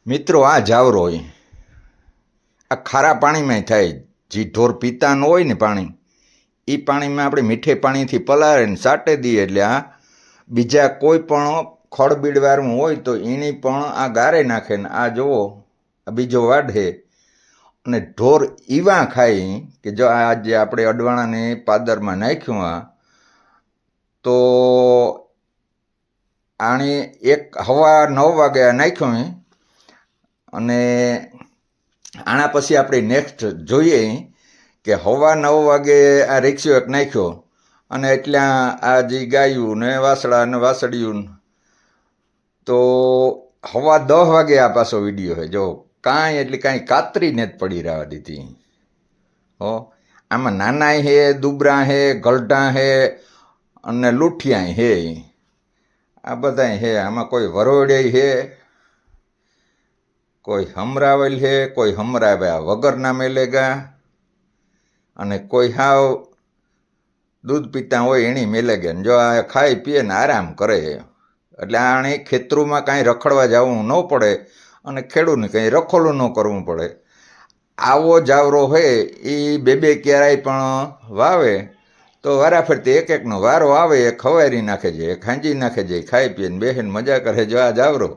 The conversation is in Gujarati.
મિત્રો આ જાવરો હોય આ ખારા પાણીમાં થાય. જે ઢોર પીતા ન હોય ને પાણી, એ પાણીમાં આપણે મીઠે પાણીથી પલાળીને સાટે દઈએ એટલે આ બીજા કોઈ પણ ખળબીડવાળું હોય તો એની પણ આ ગારે નાખે ને આ જુઓ આ બીજો વાઢે અને ઢોર એવા ખાય કે જો આ જે આપણે અડવાણાને પાદરમાં નાખ્યું આ તો આણે એક હવા 9 વાગે નાખ્યું અને આના પછી આપણે નેક્સ્ટ જોઈએ કે હવા 9 વાગે આ રિક્ષો એક નાખ્યો અને એટલા આ જે ગાયું ને વાસળા ને વાસળિયું તો હવા 10 વાગે આ પાછો વિડીયો છે. જો કાંઈ એટલે કાંઈ કાતરી ને જ પડી રહેવા દીધી. હો આમાં નાના હે, દુબરા હે, ગલઢા હે અને લૂઠિયા હે, આ બધા હે. આમાં કોઈ વરોડે હે, કોઈ હમરાવેલ છે, કોઈ હમરાવ્યા વગરના મેલેગા અને કોઈ હાવ દૂધ પીતા હોય એની મેલેગા. જો આ ખાઈ પીએ ને આરામ કરે એટલે આણે ખેતરોમાં કાંઈ રખડવા જવું ન પડે અને ખેડૂતને કંઈ રખોલું ન કરવું પડે. આવો જાવરો હોય એ બે ક્યારાય પણ વાવે તો વારાફરતી એક એકનો વારો આવે, એ ખવારી નાખે છે, એ ખાંજી નાખે છે, ખાઈ પીને બેસીને મજા કરે. જો આ જાવરો